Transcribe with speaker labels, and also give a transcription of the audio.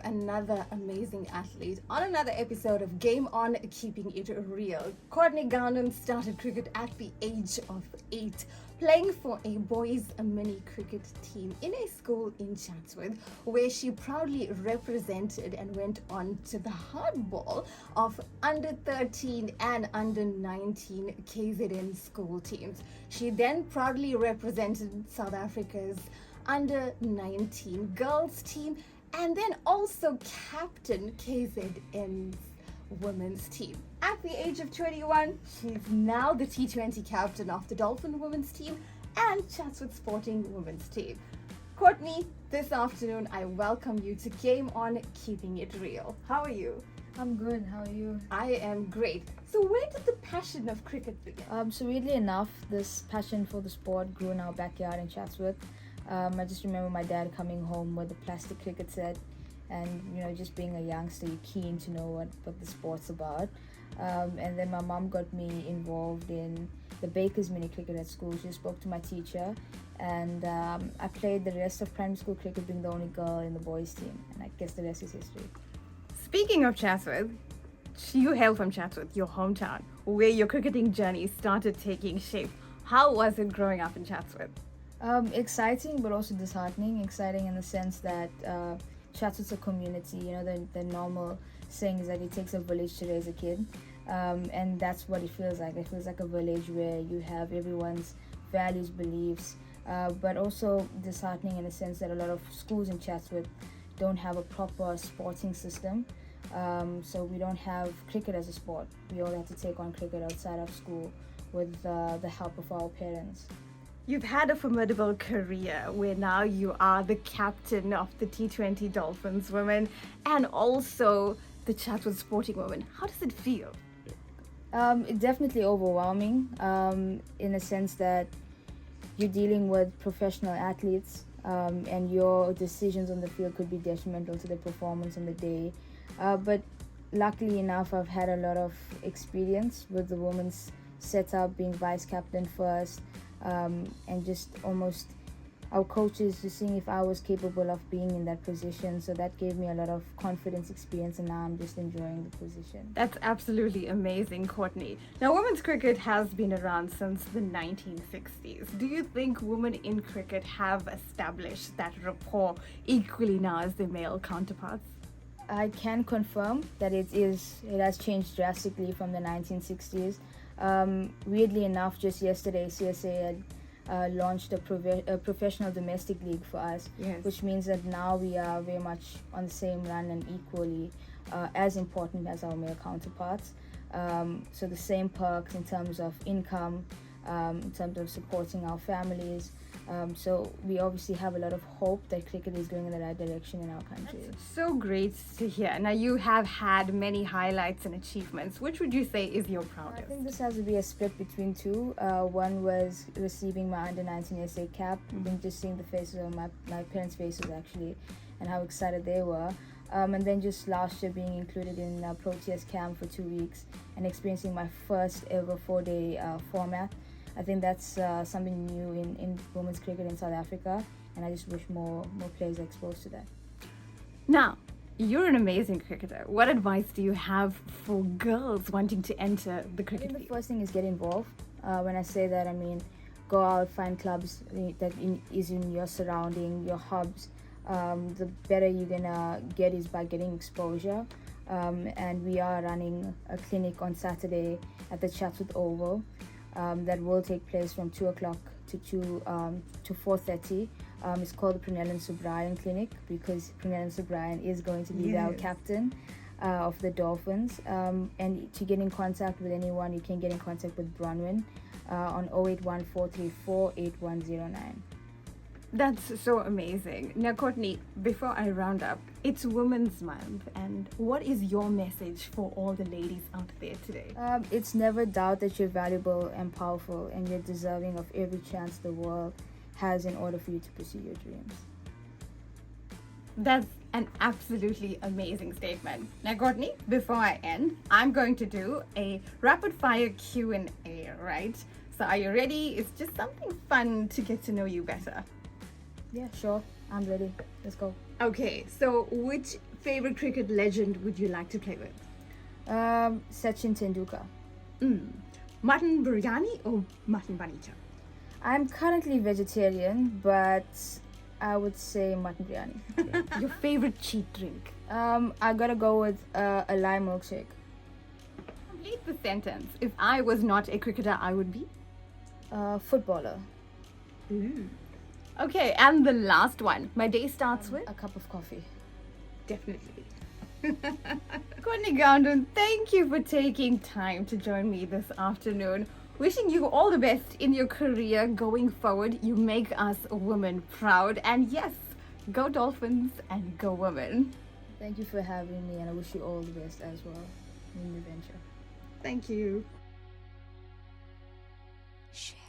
Speaker 1: another amazing athlete on another episode of Game On, Keeping It Real. Courtney Gounden started cricket at the age of 8, playing for a boys' mini cricket team in a school in Chatsworth, where she proudly represented and went on to the hardball of under 13 and under 19 KZN school teams. She then proudly represented South Africa's under 19 girls team and then also captain KZN's women's team. At the age of 21, she's now the T20 captain of the Dolphin women's team and Chatsworth Sporting women's team. Courtney, this afternoon I welcome you to Game On, Keeping It Real. How are you?
Speaker 2: I'm good. How are you?
Speaker 1: I am great. So where did the passion of cricket begin?
Speaker 2: So weirdly enough, this passion for the sport grew in our backyard in Chatsworth. I just remember my dad coming home with a plastic cricket set, and just being a youngster, you're keen to know what the sport's about. And then my mom got me involved in the Baker's mini cricket at school. She spoke to my teacher, and I played the rest of primary school cricket, being the only girl in the boys team, and I guess the rest is history.
Speaker 1: Speaking of Chatsworth, you hail from Chatsworth, your hometown, where your cricketing journey started taking shape. How was it growing up in Chatsworth?
Speaker 2: Exciting, but also disheartening. Exciting in the sense that Chatsworth's a community. The normal saying is that it takes a village to raise a kid, and that's what it feels like. It feels like a village where you have everyone's values, beliefs, but also disheartening in the sense that a lot of schools in Chatsworth don't have a proper sporting system. So we don't have cricket as a sport. We all have to take on cricket outside of school with the help of our parents.
Speaker 1: You've had a formidable career where now you are the captain of the T20 Dolphins women and also the Chatsworth Sporting women. How does it feel?
Speaker 2: Definitely overwhelming, in a sense that you're dealing with professional athletes, and your decisions on the field could be detrimental to the performance on the day. But luckily enough, I've had a lot of experience with the women's setup, being vice captain first, and just almost our coaches just seeing if I was capable of being in that position. So that gave me a lot of confidence, experience, and now I'm just enjoying the position.
Speaker 1: That's absolutely amazing, Courtney. Now, women's cricket has been around since the 1960s. Do you think women in cricket have established that rapport equally now as their male counterparts?
Speaker 2: I can confirm that it has changed drastically from the 1960s. Weirdly enough, just yesterday, CSA had launched a professional domestic league for us,
Speaker 1: yes,
Speaker 2: which means that now we are very much on the same run and equally as important as our male counterparts. So the same perks in terms of income, in terms of supporting our families. So we obviously have a lot of hope that cricket is going in the right direction in our country.
Speaker 1: That's so great to hear. Now, you have had many highlights and achievements. Which would you say is your proudest?
Speaker 2: I think this has to be a split between two. One was receiving my under-19 SA cap, and just seeing the faces of my parents' faces actually, and how excited they were. And then just last year being included in Proteas camp for 2 weeks and experiencing my first ever 4-day format. I think that's something new in women's cricket in South Africa, and I just wish more players are exposed to that.
Speaker 1: Now, you're an amazing cricketer. What advice do you have for girls wanting to enter the cricket
Speaker 2: The
Speaker 1: field?
Speaker 2: first thing is get involved. When I say that, I mean go out, find clubs that is in your surrounding, your hubs. The better you're gonna get is by getting exposure. And we are running a clinic on Saturday at the Chatsworth Oval. That will take place from 2 o'clock to 4:30. It's called the Prunellen Subrayan Clinic because Prunellen Subrayan is going to be our captain of the Dolphins. And to get in contact with anyone, you can get in contact with Bronwyn on 0814348109.
Speaker 1: That's so amazing. Now, Courtney, before I round up, it's Women's Month, and what is your message for all the ladies out there today?
Speaker 2: It's never doubt that you're valuable and powerful, and you're deserving of every chance the world has in order for you to pursue your dreams.
Speaker 1: That's an absolutely amazing statement. Now, Courtney, before I end, I'm going to do a rapid fire Q&A, right? So are you ready? It's just something fun to get to know you better.
Speaker 2: Yeah, sure. I'm ready. Let's go.
Speaker 1: Okay, so which favorite cricket legend would you like to play with?
Speaker 2: Sachin Tendulkar.
Speaker 1: Mutton biryani or mutton banita?
Speaker 2: I'm currently vegetarian, but I would say mutton biryani.
Speaker 1: Your favorite cheat drink?
Speaker 2: I gotta go with a lime milkshake.
Speaker 1: Complete the sentence. If I was not a cricketer, I would be?
Speaker 2: Footballer.
Speaker 1: Okay, and the last one. My day starts with?
Speaker 2: A cup of coffee.
Speaker 1: Definitely. Courtney Gounden, thank you for taking time to join me this afternoon. Wishing you all the best in your career going forward. You make us women proud. And yes, go Dolphins and go women.
Speaker 2: Thank you for having me, and I wish you all the best as well in your venture.
Speaker 1: Thank you.
Speaker 3: Share.